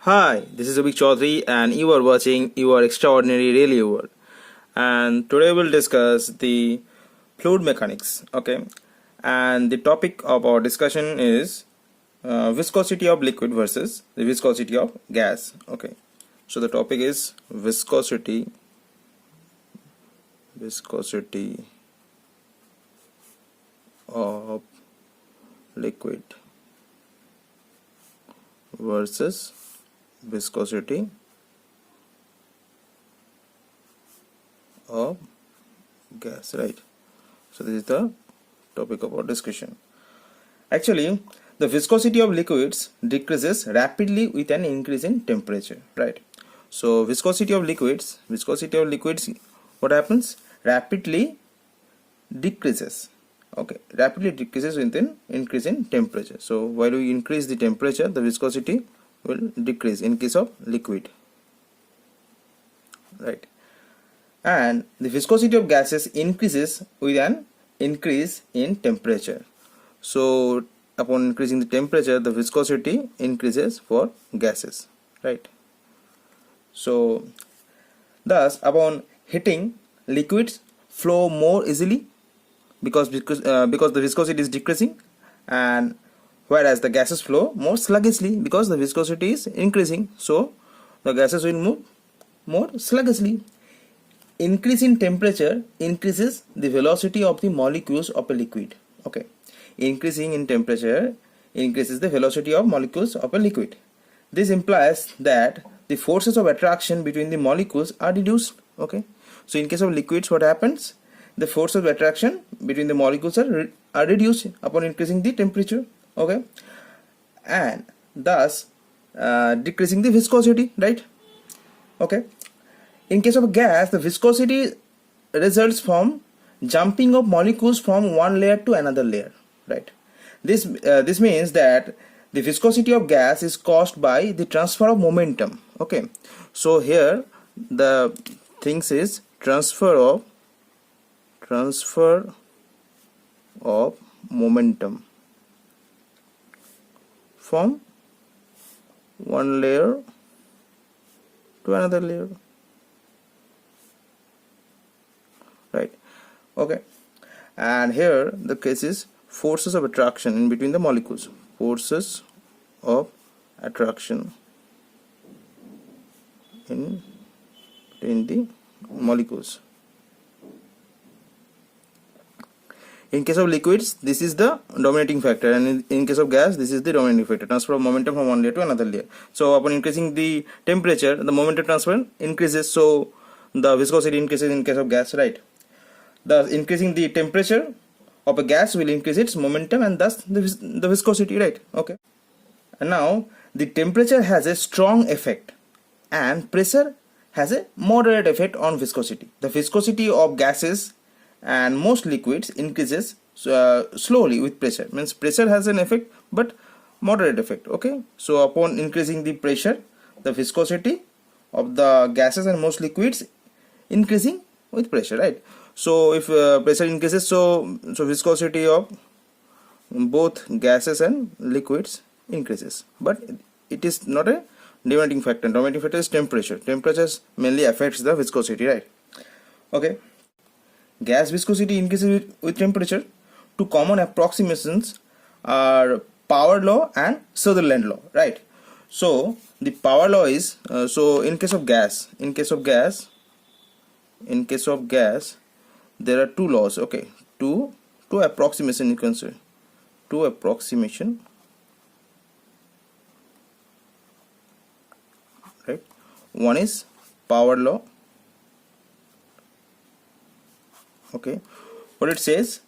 Hi, this is Abhik Chaudhary and you are watching Your Extraordinary Really World. And today we'll discuss the fluid mechanics. Okay, and the topic of our discussion is viscosity of liquid versus the viscosity of gas. Okay, so the topic is viscosity of liquid versus viscosity of gas, right? So this is the topic of our discussion. Actually, the viscosity of liquids decreases rapidly with an increase in temperature, right? So viscosity of liquids, what happens? Rapidly decreases. Okay, rapidly decreases with an increase in temperature. So while we increase the temperature, the viscosity will decrease in case of liquid, right? And the viscosity of gases increases with an increase in temperature. So upon increasing the temperature, the viscosity increases for gases, right? So thus upon heating, liquids flow more easily because the viscosity is decreasing, and whereas the gases flow more sluggishly because the viscosity is increasing. So the gases will move more sluggishly. Increase in temperature increases the velocity of the molecules of a liquid. Okay, increasing in temperature increases the velocity of molecules of a liquid. This implies that the forces of attraction between the molecules are reduced. Okay, so in case of liquids, what happens? The force of attraction between the molecules are reduced upon increasing the temperature. Okay, and thus decreasing the viscosity, right? Okay, in case of a gas, the viscosity results from jumping of molecules from one layer to another layer, right? This means that the viscosity of gas is caused by the transfer of momentum. Okay, so here the things is transfer of momentum from one layer to another layer, right? Okay, and here the case is forces of attraction in between the molecules. Forces of attraction in between the molecules. In case of liquids, this is the dominating factor, and in case of gas, this is the dominating factor, transfer of momentum from one layer to another layer. So upon increasing the temperature, the momentum transfer increases, so the viscosity increases in case of gas, right? Thus increasing the temperature of a gas will increase its momentum and thus the viscosity, right? Okay, and now the temperature has a strong effect and pressure has a moderate effect on viscosity. The viscosity of gases and most liquids increases slowly with pressure. Means pressure has an effect but moderate effect. Okay, so upon increasing the pressure, the viscosity of the gases and most liquids increasing with pressure, right? So if pressure increases, so viscosity of both gases and liquids increases, but it is not a dominating factor. Dominating factor is temperature. Temperature mainly affects the viscosity, right? Okay, gas viscosity increases with temperature. Two common approximations are Power law and Sutherland law, right? So the power law is so in case of gas, there are two laws. Okay, two approximation, you can say two approximation, right? One is power law. Okay, what it says,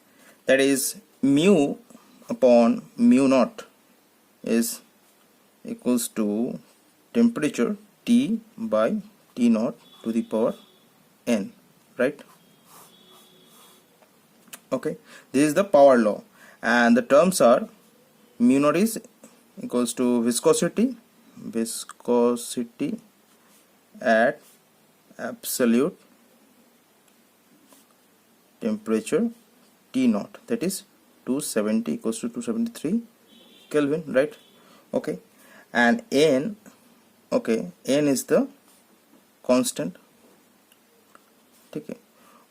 that is mu upon mu naught is equals to temperature T by T naught to the power n, right? Okay, this is the power law, and the terms are mu naught is equals to viscosity at absolute temperature T naught, that is 270 equals to 273 Kelvin, right? Okay, and n Okay, n is the constant.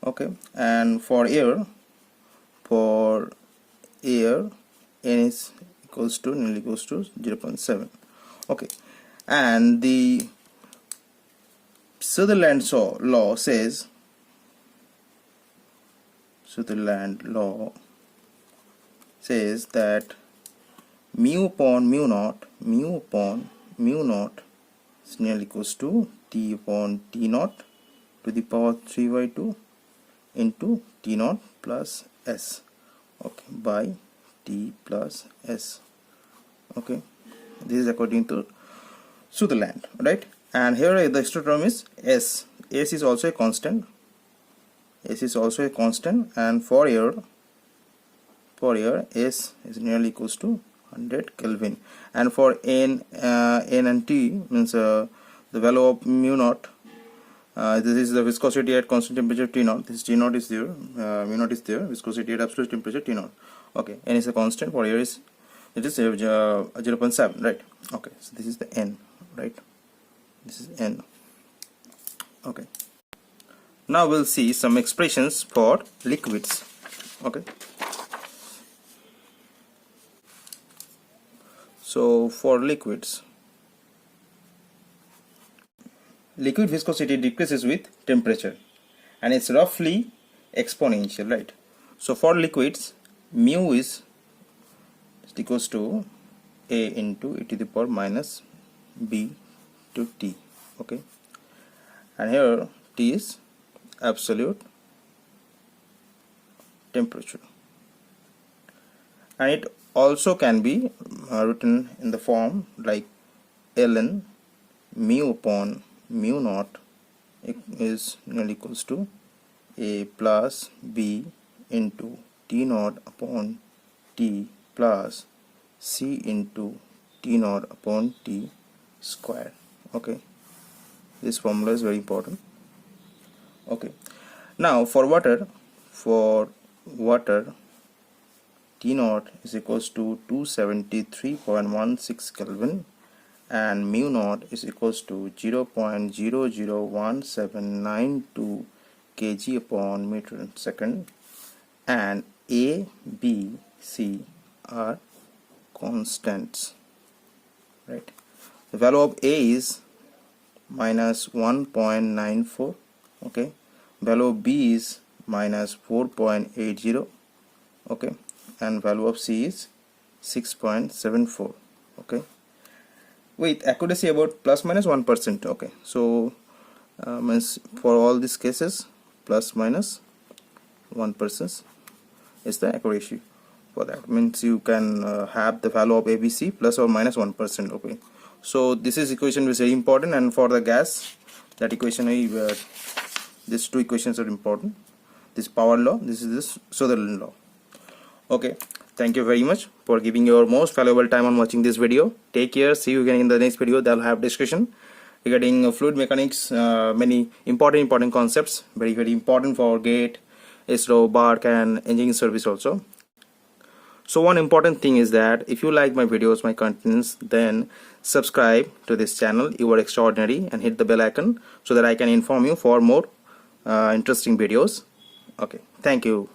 Okay, and for air n is equals to 0.7. okay, and the Sutherland law says that mu upon mu naught is nearly equals to T upon T naught to the power 3/2 into T naught plus S, okay, by T plus S. Okay, this is according to Sutherland, right? And here the extra term is S. S is also a constant. And for air S is nearly equals to 100 Kelvin. And for N and T means the value of mu naught. This is the viscosity at constant temperature T naught. This T naught is there, mu naught is there. Viscosity at absolute temperature T naught. Okay, N is a constant. For air it is 0.7, right? Okay, so this is the N, right? This is N. Okay. Now we'll see some expressions for liquids. Okay. So for liquids, liquid viscosity decreases with temperature and it's roughly exponential, right? So for liquids, mu is equals to A into e to the power minus B to T. Okay, and here T is absolute temperature, and it also can be written in the form like ln mu upon mu naught is nearly equals to A plus B into T naught upon T plus C into T naught upon T square. Okay, this formula is very important. Okay, now for water T naught is equals to 273.16 Kelvin and mu naught is equals to 0.001792 kg upon meter second, and A, B, C are constants, right? The value of A is minus 1.94. okay, value of B is minus 4.80. okay, and value of C is 6.74. okay, with accuracy about plus minus 1%. okay, so means for all these cases plus minus 1% is the accuracy. For that means you can have the value of ABC plus or minus 1%. okay, so this is equation is very important, and for the gas, that equation these two equations are important. This power law, this is this Sutherland law. Okay, thank you very much for giving your most valuable time on watching this video. Take care, see you again in the next video. They'll have discussion regarding fluid mechanics, many important concepts, very important for GATE, ISRO, BARC and engineering service also. So one important thing is that if you like my videos, my contents, then subscribe to this channel. You are extraordinary, and hit the bell icon so that I can inform you for more interesting videos. Okay, thank you.